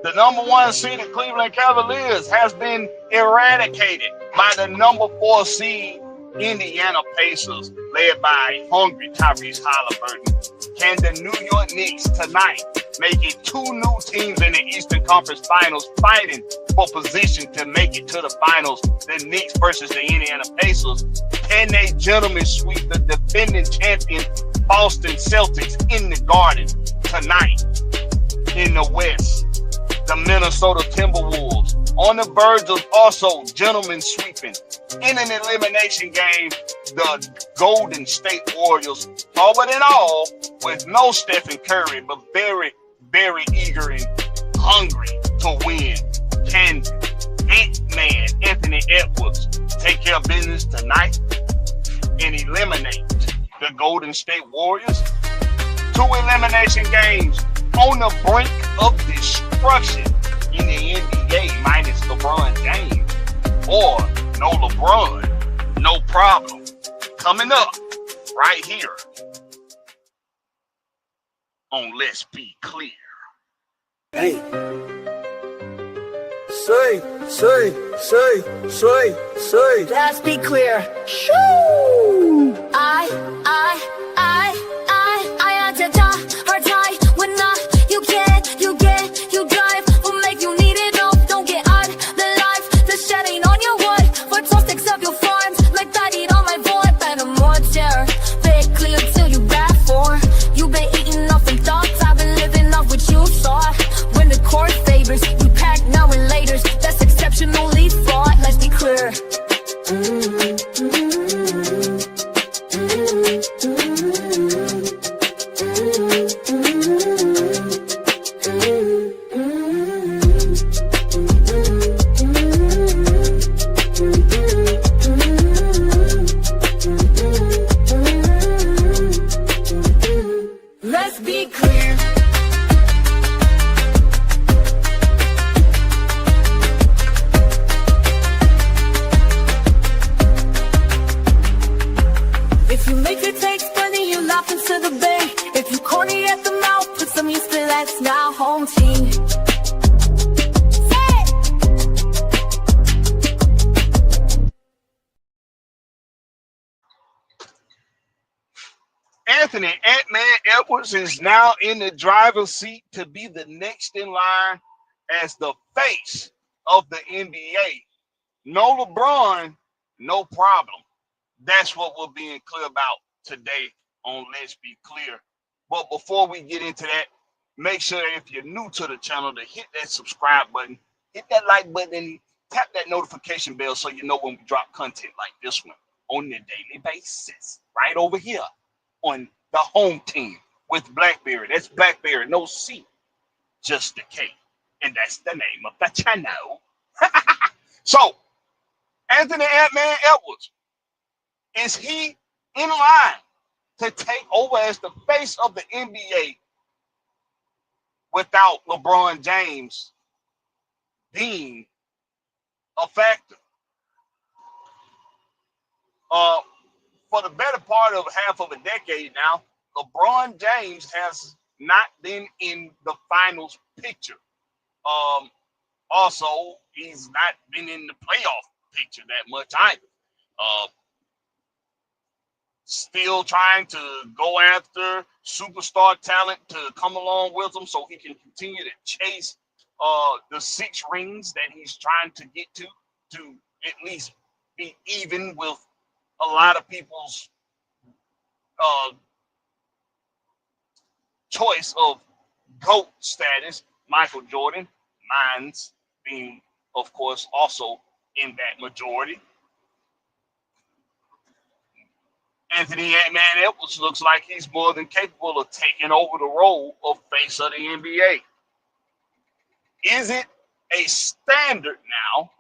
The number 1 seeded Cleveland Cavaliers has been eradicated by the number 4 seed Indiana Pacers, led by hungry Tyrese Halliburton. Can the New York Knicks tonight make it 2 new teams in the Eastern Conference Finals fighting for position to make it to the finals? The Knicks versus the Indiana Pacers. Can they gentlemen sweep the defending champion Boston Celtics in the Garden tonight? In the West, the Minnesota Timberwolves on the verge of also gentlemen sweeping in an elimination game the Golden State Warriors. All but in all, with no Stephen Curry, but very, very eager and hungry to win. Can Ant-Man Anthony Edwards take care of business tonight and eliminate the Golden State Warriors? 2 elimination games on the brink of destruction in the NBA minus LeBron James, or no LeBron, no problem. Coming up right here on Let's Be Clear. Hey. Say. Let's be clear. Shoo! I had to die or die when you drive. Will make you need it off. Don't get out the life. The shed ain't on your wood. For 12 sticks of your farms, like that eat on my void. Better more terror. Bit clear till you rap for. You been eating off them thoughts. I've been living off what you saw. When the court favors, we pack now and laters. That's exceptionally fraught. Let's be clear. Let's be clear. If you make it take funny, you laugh into the bay. If you corny at the mouth, put some use to that's now home team. Anthony Ant-Man Edwards is now in the driver's seat to be the next in line as the face of the NBA. No LeBron, no problem. That's what we're being clear about today on Let's Be Clear. But before we get into that, make sure that if you're new to the channel to hit that subscribe button, hit that like button, and tap that notification bell so you know when we drop content like this one on a daily basis. Right over here on the home team with Blakberry. That's Blakberry, no C, just the K. And that's the name of the channel. So, Anthony Ant-Man Edwards, is he in line to take over as the face of the NBA without LeBron James being a factor? For the better part of half of a decade now, LeBron James has not been in the finals picture. Also, he's not been in the playoff picture that much either. Still trying to go after superstar talent to come along with him so he can continue to chase the 6 rings that he's trying to get to at least be even with a lot of people's choice of GOAT status. Michael Jordan, mine's being, of course, also in that majority. Anthony Ant-Man Edwards looks like he's more than capable of taking over the role of face of the NBA. Is it a standard now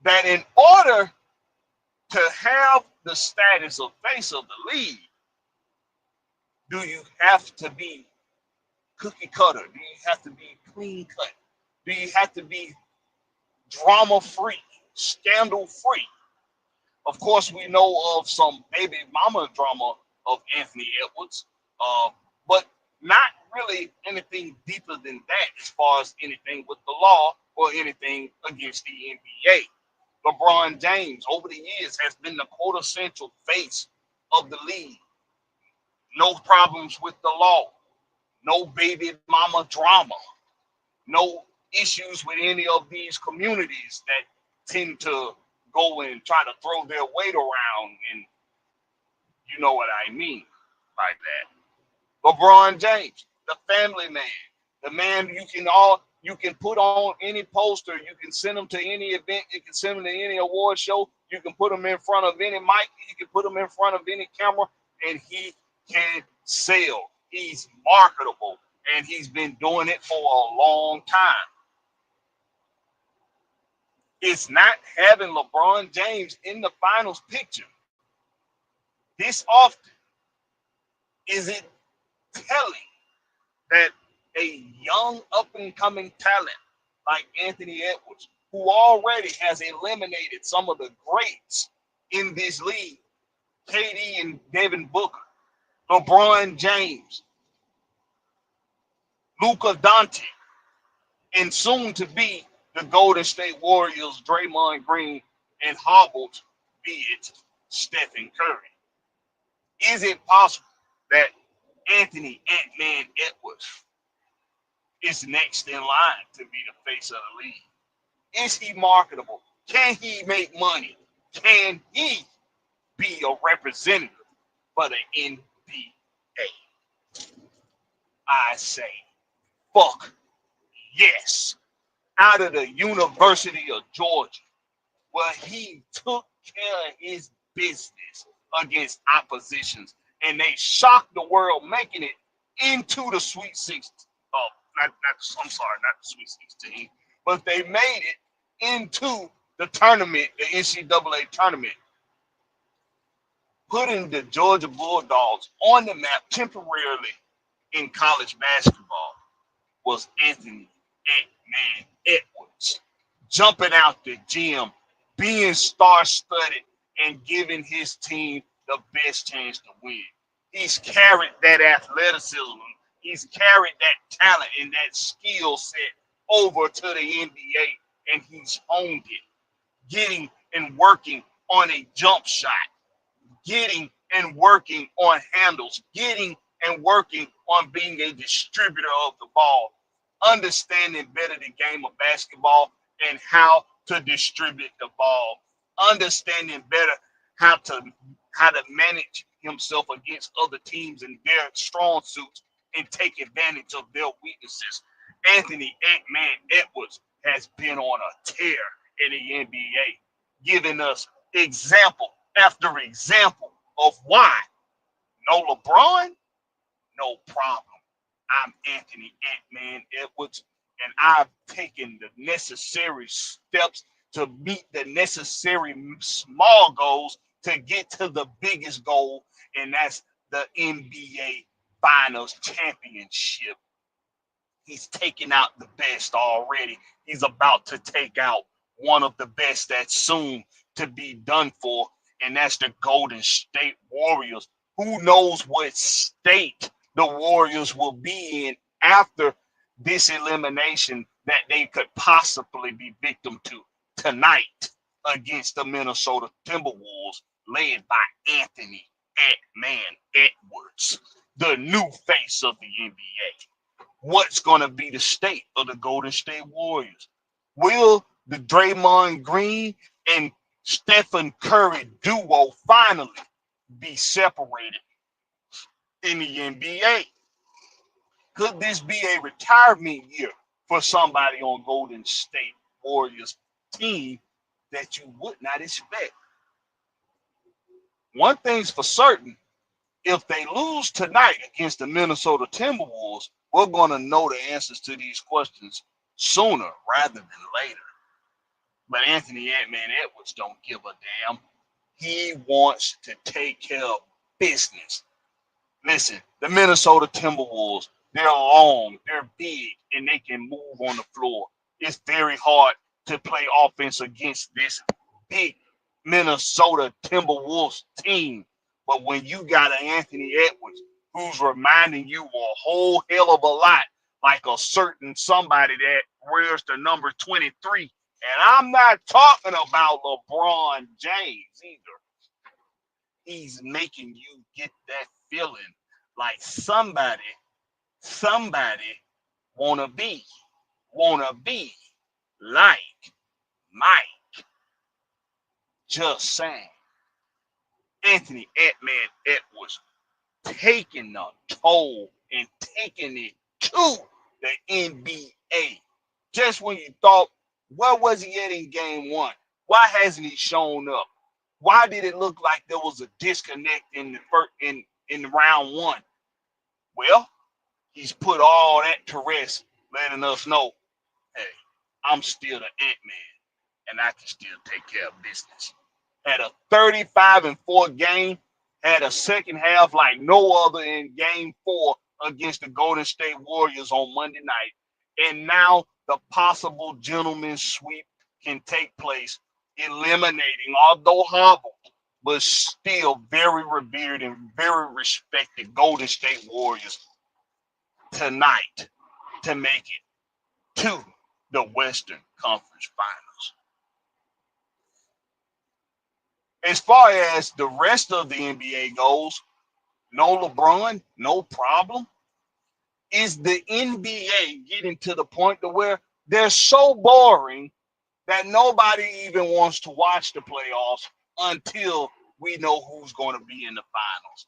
that in order to have the status of face of the league, do you have to be cookie cutter? Do you have to be clean cut? Do you have to be drama free, scandal free? Of course, we know of some baby mama drama of Anthony Edwards, but not really anything deeper than that as far as anything with the law or anything against the NBA. LeBron James, over the years, has been the quintessential face of the league. No problems with the law, no baby mama drama, no issues with any of these communities that tend to go and try to throw their weight around, and you know what I mean by that. LeBron James, the family man, the man you can put on any poster, you can send him to any event, you can send him to any award show, you can put him in front of any mic, you can put him in front of any camera, and he can sell. He's marketable, and he's been doing it for a long time. It's not having LeBron James in the finals picture this often is it telling that a young up-and-coming talent like Anthony Edwards, who already has eliminated some of the greats in this league, KD and Devin Booker, LeBron James, Luka Doncic, and soon to be the Golden State Warriors, Draymond Green, and hobbled be it Stephen Curry. Is it possible that Anthony Ant-Man Edwards is next in line to be the face of the league? Is he marketable? Can he make money? Can he be a representative for the NBA? I say, fuck yes. Out of the University of Georgia, where he took care of his business against oppositions, and they shocked the world, making it into the Sweet 16. Oh, not the Sweet 16, but they made it into the tournament, the NCAA tournament, putting the Georgia Bulldogs on the map temporarily in college basketball was Anthony Ant-Man Edwards, jumping out the gym, being star-studded, and giving his team the best chance to win. He's carried that athleticism. He's carried that talent and that skill set over to the NBA, and he's honed it, getting and working on a jump shot, getting and working on handles, getting and working on being a distributor of the ball, understanding better the game of basketball and how to distribute the ball, understanding better how to manage himself against other teams and their strong suits and take advantage of their weaknesses. Anthony Ant-Man Edwards has been on a tear in the NBA, giving us example after example of why no LeBron, no problem. I'm Anthony Ant-Man Edwards, and I've taken the necessary steps to meet the necessary small goals to get to the biggest goal, and that's the NBA Finals Championship. He's taken out the best already. He's about to take out one of the best that's soon to be done for, and that's the Golden State Warriors. Who knows what state the Warriors will be in after this elimination that they could possibly be victim to tonight against the Minnesota Timberwolves, led by Anthony Ant-Man Edwards, the new face of the NBA. What's going to be the state of the Golden State Warriors? Will the Draymond Green and Stephen Curry duo finally be separated in the NBA? Could this be a retirement year for somebody on Golden State Warriors team that you would not expect? One thing's for certain, if they lose tonight against the Minnesota Timberwolves, we're going to know the answers to these questions sooner rather than later. But Anthony Ant-Man Edwards don't give a damn. He wants to take care of business. Listen, the Minnesota Timberwolves, they're long, they're big, and they can move on the floor. It's very hard to play offense against this big Minnesota Timberwolves team. But when you got an Anthony Edwards who's reminding you a whole hell of a lot like a certain somebody that wears the number 23. And I'm not talking about LeBron James either. He's making you get that feeling like somebody wanna be like Mike. Just saying. Anthony Edman Edwards taking a toll and taking it to the NBA. Just when you thought, where was he at in game one? Why hasn't he shown up? Why did it look like there was a disconnect in the first, in round one? Well, he's put all that to rest, letting us know, hey, I'm still the Ant-Man, and I can still take care of business. Had a 35-4 game, had a second half like no other in game 4 against the Golden State Warriors on Monday night. And now the possible gentleman's sweep can take place, eliminating, although hobbled, but still very revered and very respected Golden State Warriors tonight to make it to the Western Conference Finals. As far as the rest of the NBA goes, no LeBron, no problem. Is the NBA getting to the point to where they're so boring that nobody even wants to watch the playoffs until we know who's going to be in the finals?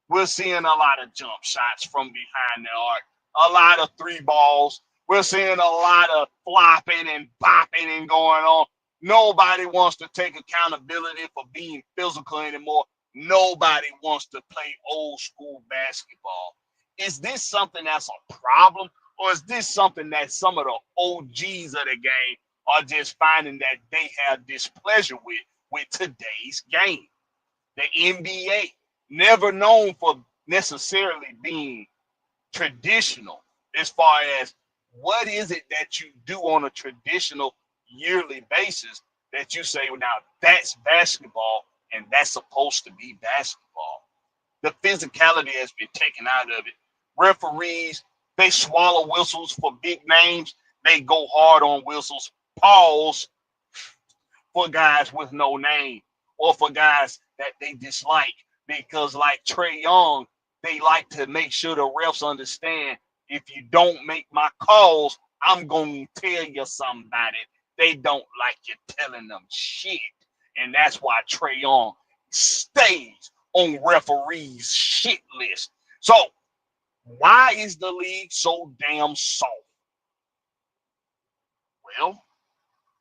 We're seeing a lot of jump shots from behind the arc, a lot of three balls. We're seeing a lot of flopping and bopping and going on. Nobody wants to take accountability for being physical anymore. Nobody wants to play old school basketball. Is this something that's a problem, or is this something that some of the OGs of the game are just finding that they have displeasure with today's game? The NBA, never known for necessarily being traditional as far as what is it that you do on a traditional yearly basis that you say, well, now that's basketball and that's supposed to be basketball. The physicality has been taken out of it. Referees, they swallow whistles for big names. They go hard on whistles. Pause for guys with no name or for guys that they dislike, because like Trae Young, they like to make sure the refs understand, if you don't make my calls, I'm going to tell you somebody. They don't like you telling them shit. And that's why Trae Young stays on referees' shit list. So why is the league so damn soft? Well,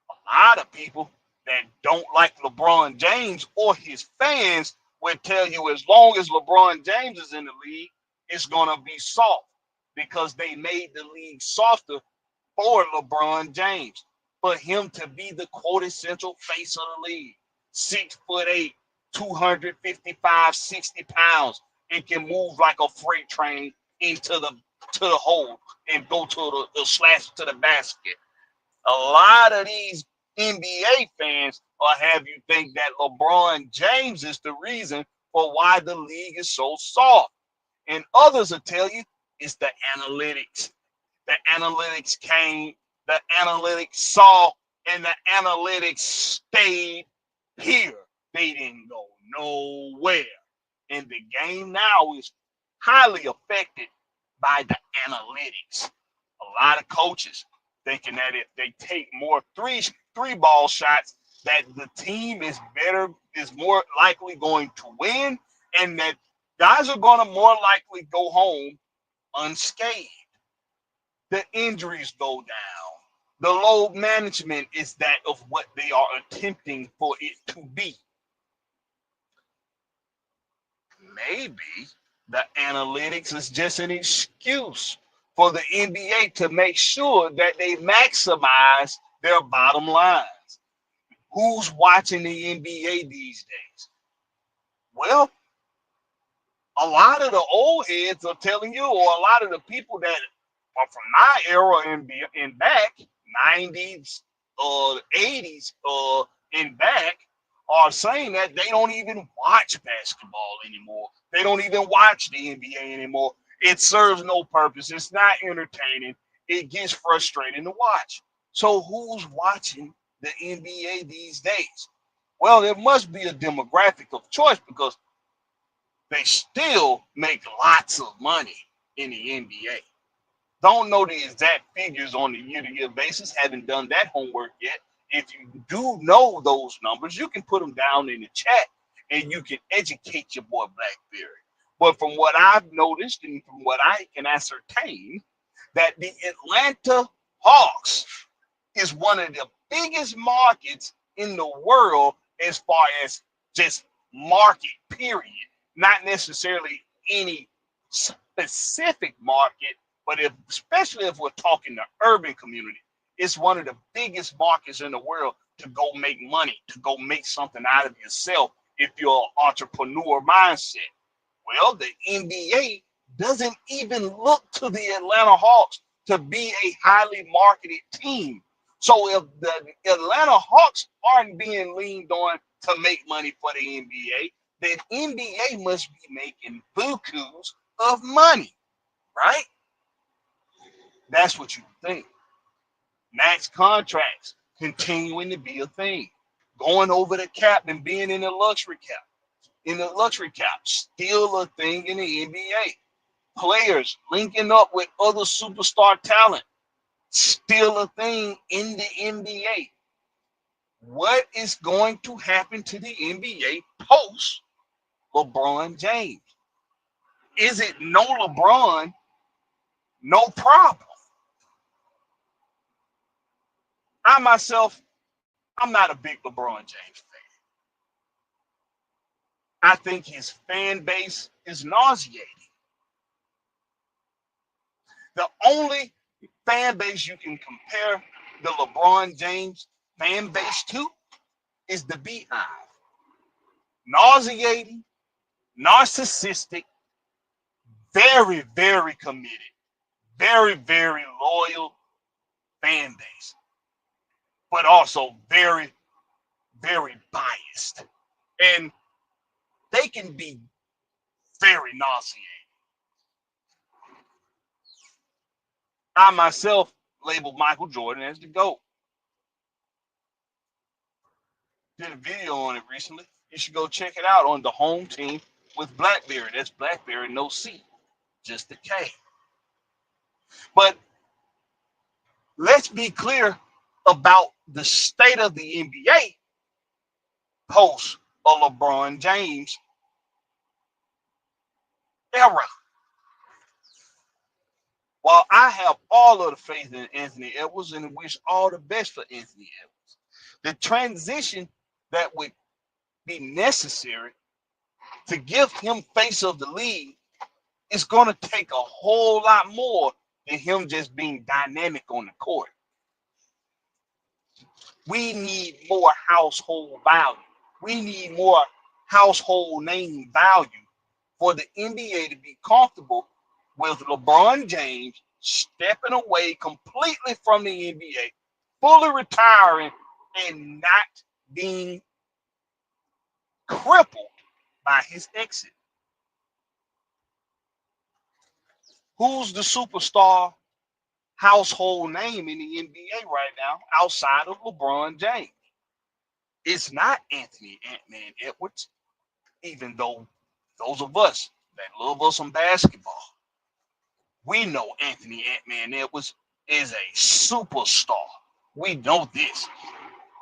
a lot of people that don't like LeBron James or his fans will tell you as long as LeBron James is in the league, it's going to be soft, because they made the league softer for LeBron James, for him to be the quintessential face of the league. 6'8", 255, 60 pounds, and can move like a freight train into the hole and go to the slash to the basket. A lot of these NBA fans will have you think that LeBron James is the reason for why the league is so soft. And others will tell you it's the analytics. The analytics came, the analytics saw, and the analytics stayed here. They didn't go nowhere. And the game now is highly affected by the analytics. A lot of coaches thinking that if they take more three ball shots, that the team is more likely going to win, and that guys are going to more likely go home unscathed. The injuries go down. The load management is that of what they are attempting for it to be. Maybe the analytics is just an excuse for the NBA to make sure that they maximize their bottom lines. Who's watching the NBA these days? Well, a lot of the old heads are telling you, or a lot of the people that are from my era and back, 90s or 80s and back, are saying that they don't even watch basketball anymore. They don't even watch the NBA anymore. It serves no purpose. It's not entertaining. It gets frustrating to watch. So who's watching the NBA these days? Well, there must be a demographic of choice because they still make lots of money in the NBA. Don't know the exact figures on a year-to-year basis. Haven't done that homework yet. If you do know those numbers, you can put them down in the chat and you can educate your boy Blakberry. But from what I've noticed and from what I can ascertain, that the Atlanta Hawks is one of the biggest markets in the world as far as just market, period. Not necessarily any specific market, but especially if we're talking the urban community, it's one of the biggest markets in the world to go make money, to go make something out of yourself if you're an entrepreneur mindset. Well, the NBA doesn't even look to the Atlanta Hawks to be a highly marketed team. So if the Atlanta Hawks aren't being leaned on to make money for the NBA, then NBA must be making bukus of money, right? That's what you think. Max contracts continuing to be a thing. Going over the cap and being in the luxury cap. In the luxury cap, still a thing in the NBA. Players linking up with other superstar talent, still a thing in the NBA. What is going to happen to the NBA post LeBron James? Is it no LeBron, no problem? I myself, I'm not a big LeBron James fan. I think his fan base is nauseating. The only fan base you can compare the LeBron James fan base to is the Beehive. Nauseating, narcissistic, very, very committed, very, very loyal fan base, but also very, very biased. And they can be very nauseating. I myself labeled Michael Jordan as the GOAT. Did a video on it recently. You should go check it out on the home team with Blakberry. That's Blakberry, no C, just the K. But let's be clear about the state of the NBA post a LeBron James era. While I have all of the faith in Anthony Edwards and wish all the best for Anthony Edwards, the transition that would be necessary to give him face of the league is going to take a whole lot more than him just being dynamic on the court. We need more household value. We need more household name value for the NBA to be comfortable with LeBron James stepping away completely from the NBA, fully retiring, and not being crippled by his exit. Who's the superstar household name in the NBA right now outside of LeBron James? It's not Anthony Ant-Man Edwards, even though those of us that love us some basketball, we know Anthony Ant-Man Edwards is a superstar. We know this.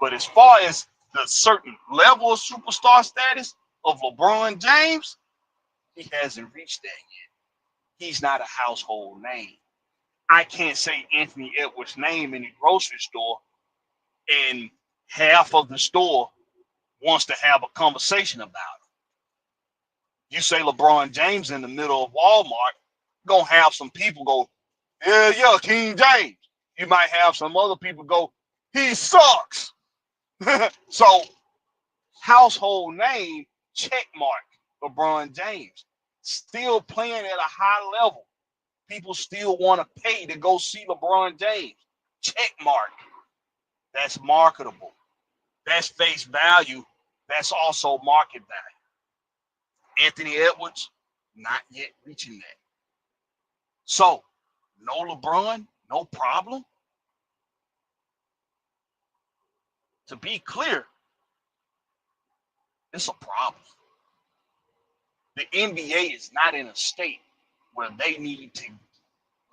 But as far as the certain level of superstar status of LeBron James, he hasn't reached that yet. He's not a household name. I can't say Anthony Edwards' name in the grocery store and half of the store wants to have a conversation about it. You say LeBron James in the middle of Walmart, gonna have some people go, yeah, King James. You might have some other people go, he sucks. So, household name, check mark, LeBron James. Still playing at a high level. People still want to pay to go see LeBron James. Check mark. That's marketable. That's face value That's also market value. Anthony Edwards, not yet reaching that. So, no LeBron, no problem. To be clear, it's a problem. The NBA is not in a state where they need to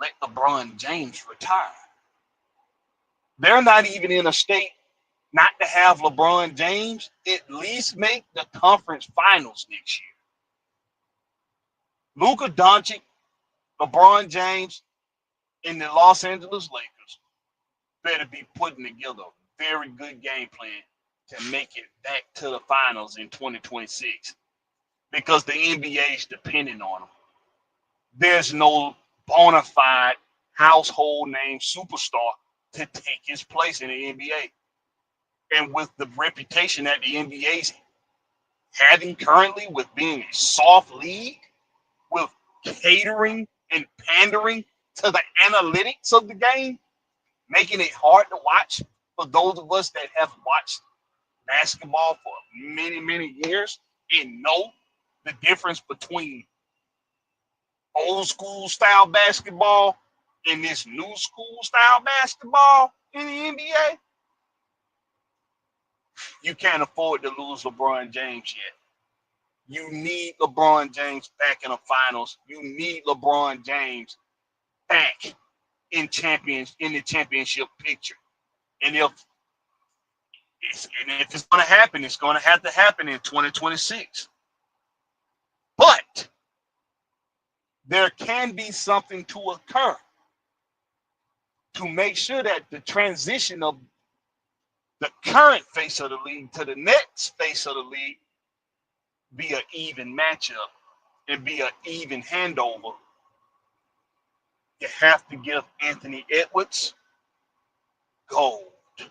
let LeBron James retire. They're not even in a state not to have LeBron James at least make the conference finals next year. Luka Doncic, LeBron James, and the Los Angeles Lakers better be putting together a very good game plan to make it back to the finals in 2026 because the NBA is depending on them. There's no bona fide household name superstar to take his place in the NBA. And with the reputation that the NBA's having currently with being a soft league, with catering and pandering to the analytics of the game, making it hard to watch for those of us that have watched basketball for many, many years and know the difference between old school style basketball and this new school style basketball in the NBA. You can't afford to lose LeBron James yet. You need LeBron James back in the finals. You need LeBron James back in the championship picture. And if it's going to happen, it's going to have to happen in 2026. But there can be something to occur to make sure that the transition of the current face of the league to the next face of the league be an even matchup and be an even handover. You have to give Anthony Edwards gold now.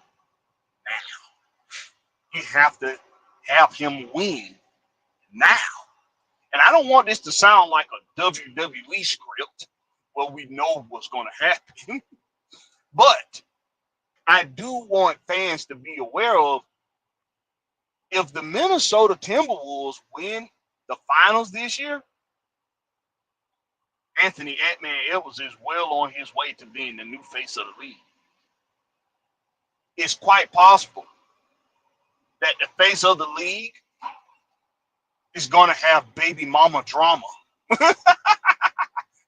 You have to have him win now. And I don't want this to sound like a WWE script where we know what's going to happen. But I do want fans to be aware of, if the Minnesota Timberwolves win the finals this year, Anthony Ant-Man Edwards is well on his way to being the new face of the league. It's quite possible that the face of the league is going to have baby mama drama.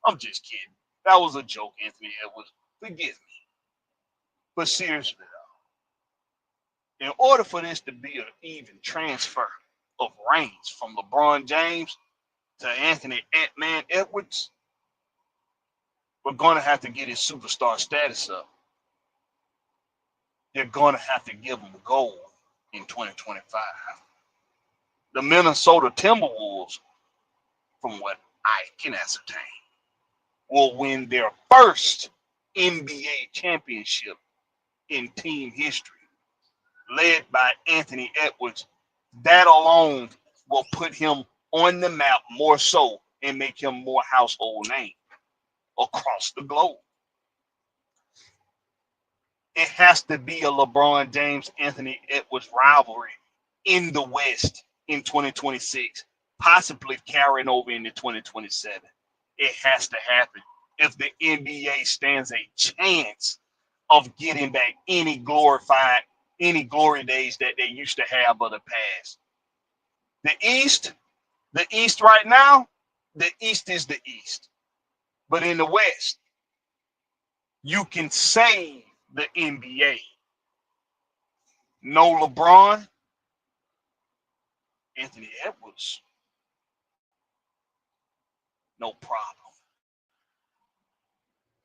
I'm just kidding. That was a joke, Anthony Edwards. Forgive me. But seriously, though, in order for this to be an even transfer of reins from LeBron James to Anthony Ant-Man Edwards, we're going to have to get his superstar status up. They're going to have to give him gold in 2025. The Minnesota Timberwolves, from what I can ascertain, will win their first NBA championship in team history, led by Anthony Edwards. That alone will put him on the map more so and make him more household name across the globe. It has to be a LeBron James Anthony Edwards rivalry in the West in 2026, possibly carrying over into 2027. It has to happen if the NBA stands a chance of getting back any glory days that they used to have of the past. The East right now, the East is the East. But in the West, you can save the NBA. No LeBron, Anthony Edwards, no problem.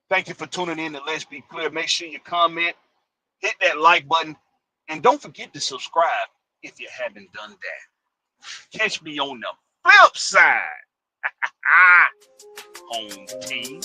Thank you for tuning in to Let's Be Clear. Make sure you comment, hit that like button, and don't forget to subscribe if you haven't done that. Catch me on the flip side. Home team.